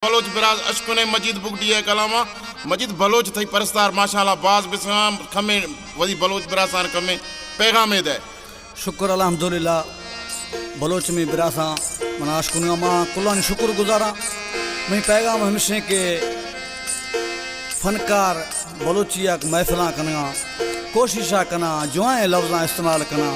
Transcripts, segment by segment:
Bloch बिराज अशकुने मजीद बुगडिया कलामा मजीद Bloch थई परस्तार माशाल्लाह बाज बिस्लाम खमे वदी बलोच बिरासान कमे पैगाम दे शुक्र अल्हम्दुलिल्लाह बलोच में बिरासा मना अशकुने मा कुलान शुक्र गुजारा मैं पैगाम हमेशा के फनकार बलोचिया महफिल कना कोशिशा कना जुआए लफ्ज़ा इस्तेमाल कना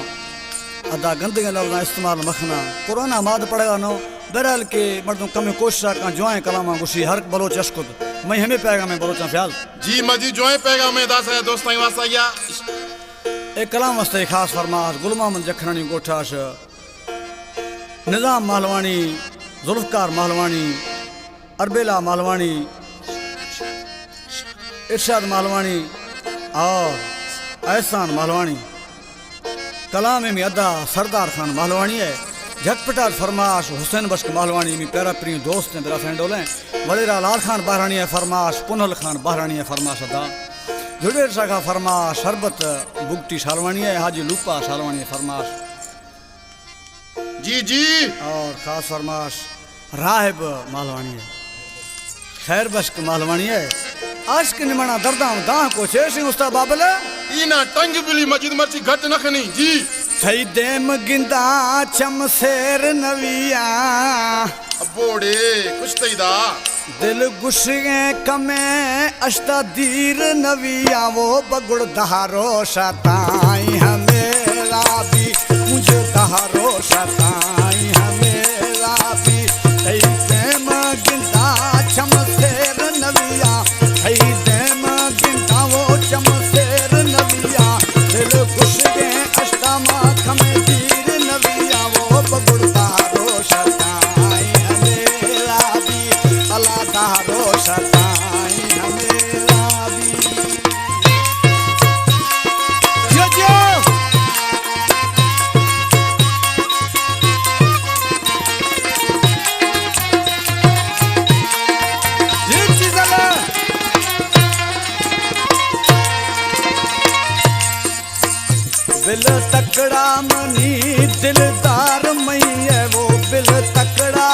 अदा गंदे लफ्ज़ा इस्तेमाल मखना कुरान माद पड़ेगा नो बहरहाल के मर्दों कम कोशिशा का जुआए कलामा गुशी हर बलोच अशकुद मैं हमें पैगाम में बलोचा ख्याल जी मजी जुआए पैगाम में दास है दोस्ताई वास्ता या एक कलाम वास्ते खास फरमाश गुल मोहम्मद जखरानी गोठाश निज़ाम मालवानी जुल्फकार मालवानी अरबेला मालवानी इरशाद मालवानी और एहसान मालवानी कलाम में अदा सरदार खान मालवानी है झटपटा फरमाश हुसैन बश्क मालवानी में प्यारा प्रिय दोस्त ने मेरा फ्रेंड बोले वड़ेरा लाल खान बहरानी है फरमाश पुनल खान बहरानी है फरमाश अदा जुड़ेर शाह का फरमाश शरबत बुगटी शालवानी है हाजी लूपा शालवानी है फरमाश जी जी और खास फरमाश राहिब मालवानी है खैर बश्क मालवानी है आशिक निमणा दर्दाम दाह को शेष उस्ता बाबल इना टंग बिली मजीद मर्ची घट नखनी जी थई देम गिंदा चम शेर नविया अबोड़े कुछ तईदा दिल गुस्से कमे अष्टा दीर नविया वो बगुड़ दहारो शताई हमेरा भी मुझे दहारो शताई हमेरा भी थई देम गिंदा चम शेर नविया थई देम गिंदा वो चम शेर नविया दिल गुस्से अष्टा कमे दीर नविया वो बगुड़ दहारो शताई हमेरा भी अला दहारो शताई हमेरा भी जो जो ये चीज़ है बिल तकड़ा मनी दिलदार मई है वो बिल तकड़ा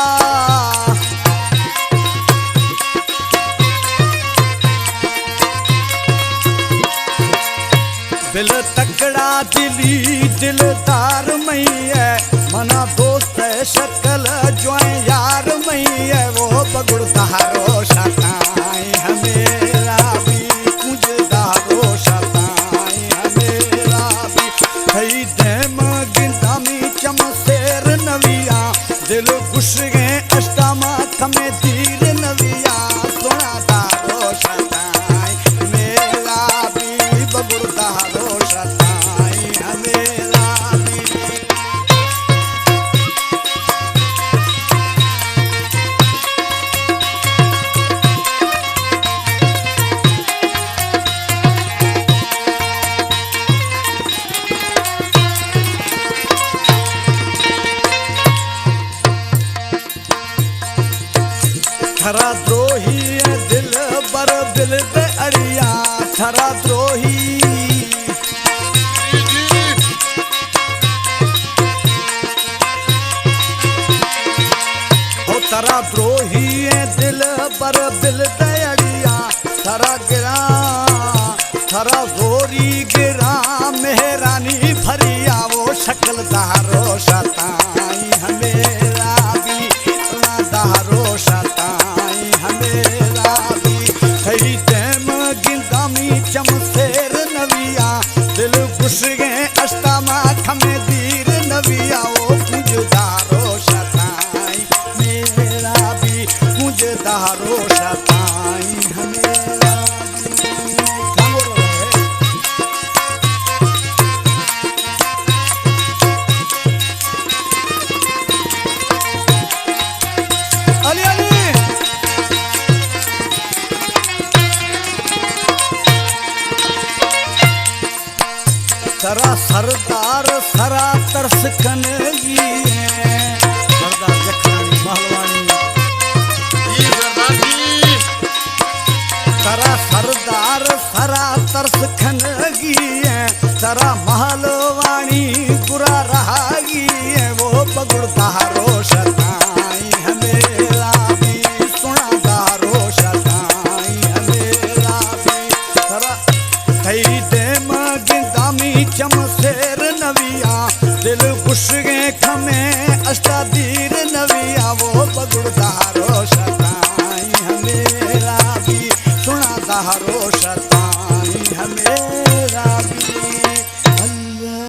बिल तकड़ा दिली दिलदार मई है मना दोस्त है शक्ल ज्वाए यार मई है वो बगुड़ दहारो शताई हमेरा भी कुछ दारो शताई हमेरा भी थई देम गिंदामी चम शेर नविया दिल घुस गए अष्टामा थमे तीर नविया सोना दारो शताई मेरा भी बगुड़ दारो शताई हमेरा भी थरा द्रोही है दिल बर दिल पे अड़िया थरा द्रोही ओ थरा द्रोही है दिल बर दिल पे अड़िया थरा गिरा थरा गोरी गिरा मेहरानी भरिया वो शक्ल दारो शताई हमेरा भी दारो शताई हमेरा भी थई देम गिंदामी चम शेर नविया दिल घुस गए अष्टामा खमे दीर नविया वो कुछ दारो शताई मेरा भी कुछ दारो शताई हमेरा अली अली सरा सरदार सरा तरस कनगी सरदार जखरानी मालवानी जी सरदार जी सरा सरदार सरा तरस खनगी सरा मालवानी गुरा रहागी वो बगुड़ दहारो शताई हमेरा भी सुना अस्ता दीर नवी आवो पगड़ दारो शताई मेरा भी सुना दारो